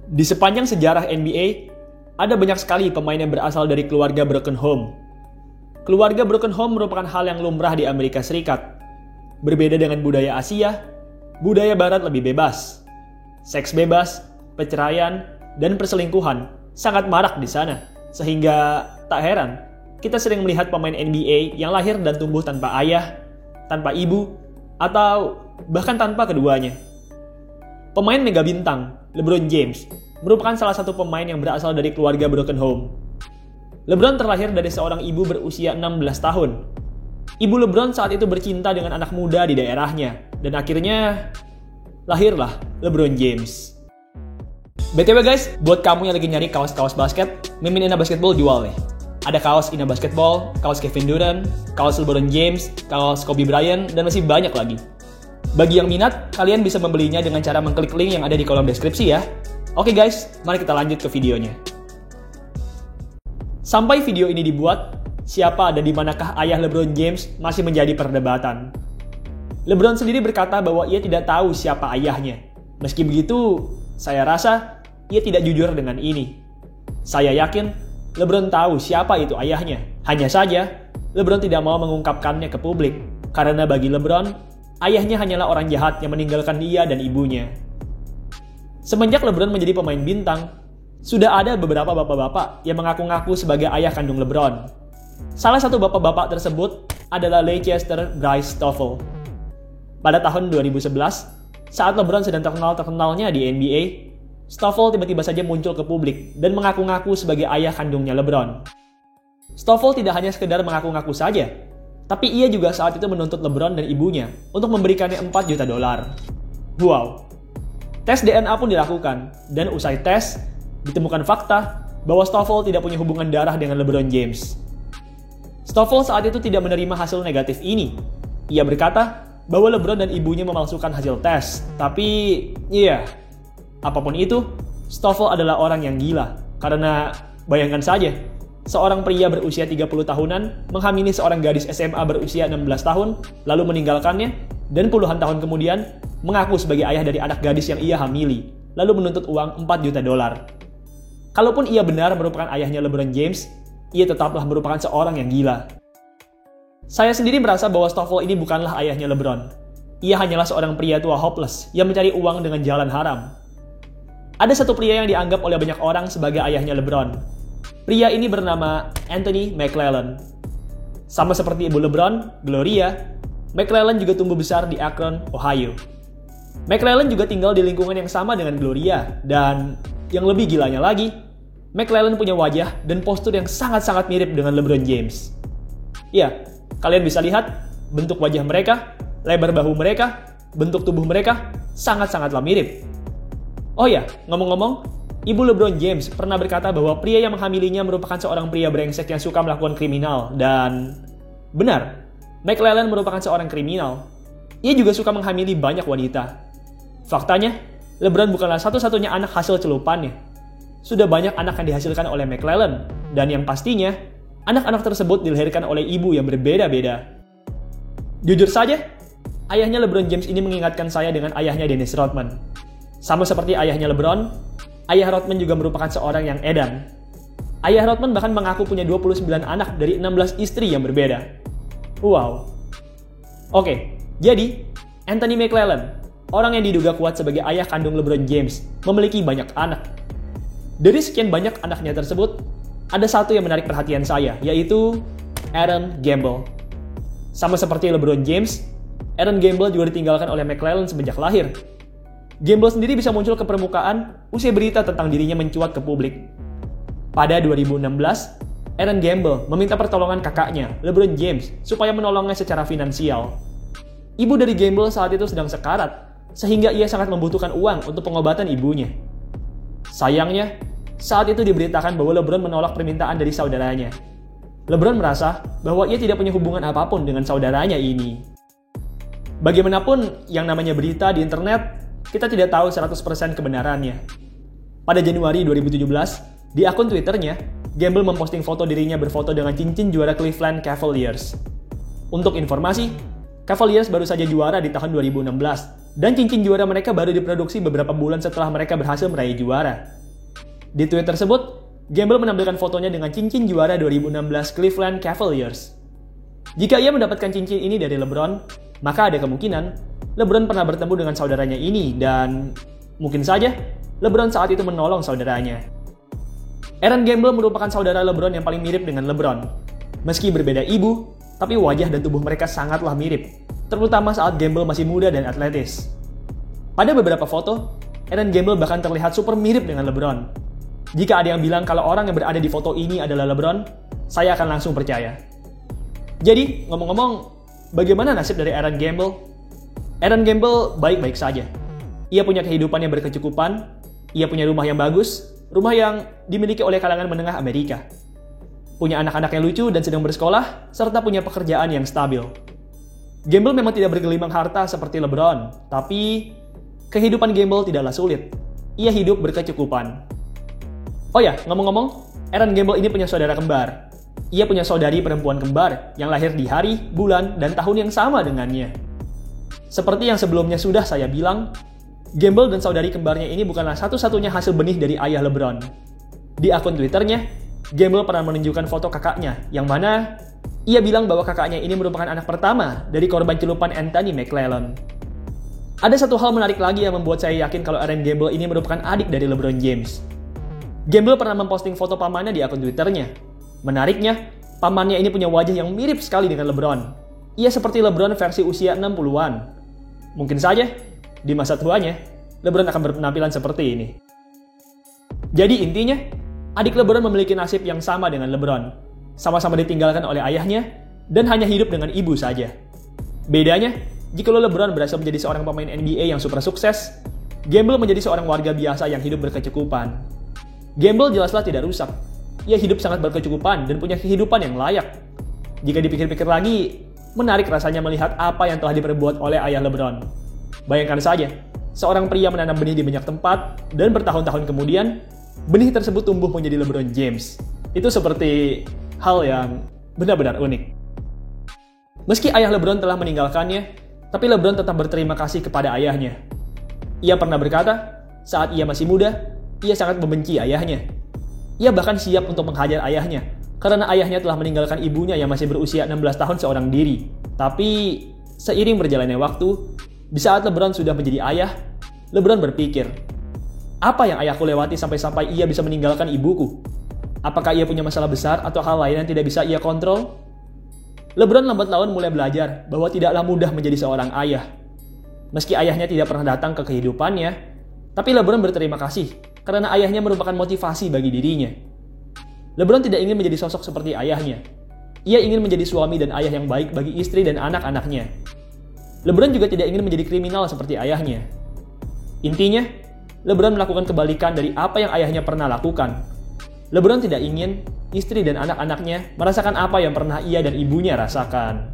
Di sepanjang sejarah NBA, ada banyak sekali pemain yang berasal dari keluarga broken home. Keluarga broken home merupakan hal yang lumrah di Amerika Serikat. Berbeda dengan budaya Asia, budaya Barat lebih bebas. Seks bebas, perceraian, dan perselingkuhan sangat marak di sana. Sehingga tak heran, kita sering melihat pemain NBA yang lahir dan tumbuh tanpa ayah, tanpa ibu, atau bahkan tanpa keduanya. Pemain mega bintang, LeBron James, merupakan salah satu pemain yang berasal dari keluarga broken home. LeBron terlahir dari seorang ibu berusia 16 tahun. Ibu LeBron saat itu bercinta dengan anak muda di daerahnya, dan akhirnya lahirlah LeBron James. BTW guys, buat kamu yang lagi nyari kaos-kaos basket, Mimin Ina Basketball jual nih. Ada kaos Ina Basketball, kaos Kevin Durant, kaos LeBron James, kaos Kobe Bryant, dan masih banyak lagi. Bagi yang minat, kalian bisa membelinya dengan cara mengklik link yang ada di kolom deskripsi ya. Oke guys, mari kita lanjut ke videonya. Sampai video ini dibuat, siapa dan di manakah ayah LeBron James masih menjadi perdebatan. LeBron sendiri berkata bahwa ia tidak tahu siapa ayahnya. Meski begitu, saya rasa ia tidak jujur dengan ini. Saya yakin LeBron tahu siapa itu ayahnya. Hanya saja, LeBron tidak mau mengungkapkannya ke publik. Karena bagi LeBron, ayahnya hanyalah orang jahat yang meninggalkan dia dan ibunya. Semenjak LeBron menjadi pemain bintang, sudah ada beberapa bapak-bapak yang mengaku-ngaku sebagai ayah kandung LeBron. Salah satu bapak-bapak tersebut adalah Leicester Bryce Stoffel. Pada tahun 2011, saat LeBron sedang terkenal-terkenalnya di NBA, Stoffel tiba-tiba saja muncul ke publik dan mengaku-ngaku sebagai ayah kandungnya LeBron. Stoffel tidak hanya sekedar mengaku-ngaku saja, tapi ia juga saat itu menuntut LeBron dan ibunya untuk memberikannya $4 juta. Wow. Tes DNA pun dilakukan, dan usai tes, ditemukan fakta bahwa Stoffel tidak punya hubungan darah dengan LeBron James. Stoffel saat itu tidak menerima hasil negatif ini. Ia berkata bahwa LeBron dan ibunya memalsukan hasil tes. Tapi, apapun itu, Stoffel adalah orang yang gila. Karena, bayangkan saja, seorang pria berusia 30 tahunan menghamili seorang gadis SMA berusia 16 tahun, lalu meninggalkannya, dan puluhan tahun kemudian mengaku sebagai ayah dari anak gadis yang ia hamili, lalu menuntut uang $4 juta. Kalaupun ia benar merupakan ayahnya LeBron James, ia tetaplah merupakan seorang yang gila. Saya sendiri merasa bahwa Stoffel ini bukanlah ayahnya LeBron. Ia hanyalah seorang pria tua hopeless yang mencari uang dengan jalan haram. Ada satu pria yang dianggap oleh banyak orang sebagai ayahnya LeBron. Pria ini bernama Anthony McLellan. Sama seperti ibu LeBron, Gloria, McLellan juga tumbuh besar di Akron, Ohio. McLellan juga tinggal di lingkungan yang sama dengan Gloria, dan yang lebih gilanya lagi, McLellan punya wajah dan postur yang sangat-sangat mirip dengan LeBron James. Ya, kalian bisa lihat bentuk wajah mereka, lebar bahu mereka, bentuk tubuh mereka sangat-sangatlah mirip. Oh ya, ngomong-ngomong, ibu LeBron James pernah berkata bahwa pria yang menghamilinya merupakan seorang pria brengsek yang suka melakukan kriminal, dan benar, McLellan merupakan seorang kriminal. Ia juga suka menghamili banyak wanita. Faktanya, LeBron bukanlah satu-satunya anak hasil celupannya. Sudah banyak anak yang dihasilkan oleh McLellan, dan yang pastinya, anak-anak tersebut dilahirkan oleh ibu yang berbeda-beda. Jujur saja, ayahnya LeBron James ini mengingatkan saya dengan ayahnya Dennis Rodman. Sama seperti ayahnya LeBron, ayah Rodman juga merupakan seorang yang edan. Ayah Rodman bahkan mengaku punya 29 anak dari 16 istri yang berbeda. Wow. Oke, jadi Anthony McLellan, orang yang diduga kuat sebagai ayah kandung LeBron James, memiliki banyak anak. Dari sekian banyak anaknya tersebut, ada satu yang menarik perhatian saya, yaitu Aaron Gamble. Sama seperti LeBron James, Aaron Gamble juga ditinggalkan oleh McLellan semenjak lahir. Gamble sendiri bisa muncul ke permukaan usai berita tentang dirinya mencuat ke publik. Pada 2016, Aaron Gamble meminta pertolongan kakaknya, LeBron James, supaya menolongnya secara finansial. Ibu dari Gamble saat itu sedang sekarat, sehingga ia sangat membutuhkan uang untuk pengobatan ibunya. Sayangnya, saat itu diberitakan bahwa LeBron menolak permintaan dari saudaranya. LeBron merasa bahwa ia tidak punya hubungan apapun dengan saudaranya ini. Bagaimanapun yang namanya berita di internet, kita tidak tahu 100% kebenarannya. Pada Januari 2017, di akun Twitternya, Gamble memposting foto dirinya berfoto dengan cincin juara Cleveland Cavaliers. Untuk informasi, Cavaliers baru saja juara di tahun 2016, dan cincin juara mereka baru diproduksi beberapa bulan setelah mereka berhasil meraih juara. Di tweet tersebut, Gamble menampilkan fotonya dengan cincin juara 2016 Cleveland Cavaliers. Jika ia mendapatkan cincin ini dari LeBron, maka ada kemungkinan LeBron pernah bertemu dengan saudaranya ini dan mungkin saja LeBron saat itu menolong saudaranya. Aaron Gamble merupakan saudara LeBron yang paling mirip dengan LeBron. Meski berbeda ibu, tapi wajah dan tubuh mereka sangatlah mirip, terutama saat Gamble masih muda dan atletis. Pada beberapa foto, Aaron Gamble bahkan terlihat super mirip dengan LeBron. Jika ada yang bilang kalau orang yang berada di foto ini adalah LeBron, saya akan langsung percaya. Jadi, ngomong-ngomong, bagaimana nasib dari Aaron Gamble? Aaron Gamble baik-baik saja. Ia punya kehidupan yang berkecukupan, ia punya rumah yang bagus, rumah yang dimiliki oleh kalangan menengah Amerika. Punya anak-anak yang lucu dan sedang bersekolah, serta punya pekerjaan yang stabil. Gamble memang tidak bergelimang harta seperti LeBron, tapi kehidupan Gamble tidaklah sulit. Ia hidup berkecukupan. Oh ya, ngomong-ngomong, Aaron Gamble ini punya saudara kembar. Ia punya saudari perempuan kembar yang lahir di hari, bulan, dan tahun yang sama dengannya. Seperti yang sebelumnya sudah saya bilang, Gamble dan saudari kembarnya ini bukanlah satu-satunya hasil benih dari ayah LeBron. Di akun Twitternya, Gamble pernah menunjukkan foto kakaknya, yang mana ia bilang bahwa kakaknya ini merupakan anak pertama dari korban celupan Anthony McLellan. Ada satu hal menarik lagi yang membuat saya yakin kalau Aaron Gamble ini merupakan adik dari LeBron James. Gamble pernah memposting foto pamannya di akun Twitternya. Menariknya, pamannya ini punya wajah yang mirip sekali dengan LeBron. Ia seperti LeBron versi usia 60-an. Mungkin saja, di masa tuanya, LeBron akan berpenampilan seperti ini. Jadi intinya, adik LeBron memiliki nasib yang sama dengan LeBron. Sama-sama ditinggalkan oleh ayahnya, dan hanya hidup dengan ibu saja. Bedanya, jika LeBron berhasil menjadi seorang pemain NBA yang super sukses, Gamble menjadi seorang warga biasa yang hidup berkecukupan. Gamble jelaslah tidak rusak. Ia hidup sangat berkecukupan dan punya kehidupan yang layak. Jika dipikir-pikir lagi, menarik rasanya melihat apa yang telah diperbuat oleh ayah LeBron. Bayangkan saja, seorang pria menanam benih di banyak tempat, dan bertahun-tahun kemudian, benih tersebut tumbuh menjadi LeBron James. Itu seperti hal yang benar-benar unik. Meski ayah LeBron telah meninggalkannya, tapi LeBron tetap berterima kasih kepada ayahnya. Ia pernah berkata, saat ia masih muda, ia sangat membenci ayahnya. Ia bahkan siap untuk menghajar ayahnya, karena ayahnya telah meninggalkan ibunya yang masih berusia 16 tahun seorang diri. Tapi, seiring berjalannya waktu, di saat LeBron sudah menjadi ayah, LeBron berpikir, apa yang ayahku lewati sampai-sampai ia bisa meninggalkan ibuku? Apakah ia punya masalah besar atau hal lain yang tidak bisa ia kontrol? LeBron lambat laun mulai belajar bahwa tidaklah mudah menjadi seorang ayah. Meski ayahnya tidak pernah datang ke kehidupannya, tapi LeBron berterima kasih karena ayahnya merupakan motivasi bagi dirinya. LeBron tidak ingin menjadi sosok seperti ayahnya. Ia ingin menjadi suami dan ayah yang baik bagi istri dan anak-anaknya. LeBron juga tidak ingin menjadi kriminal seperti ayahnya. Intinya, LeBron melakukan kebalikan dari apa yang ayahnya pernah lakukan. LeBron tidak ingin istri dan anak-anaknya merasakan apa yang pernah ia dan ibunya rasakan.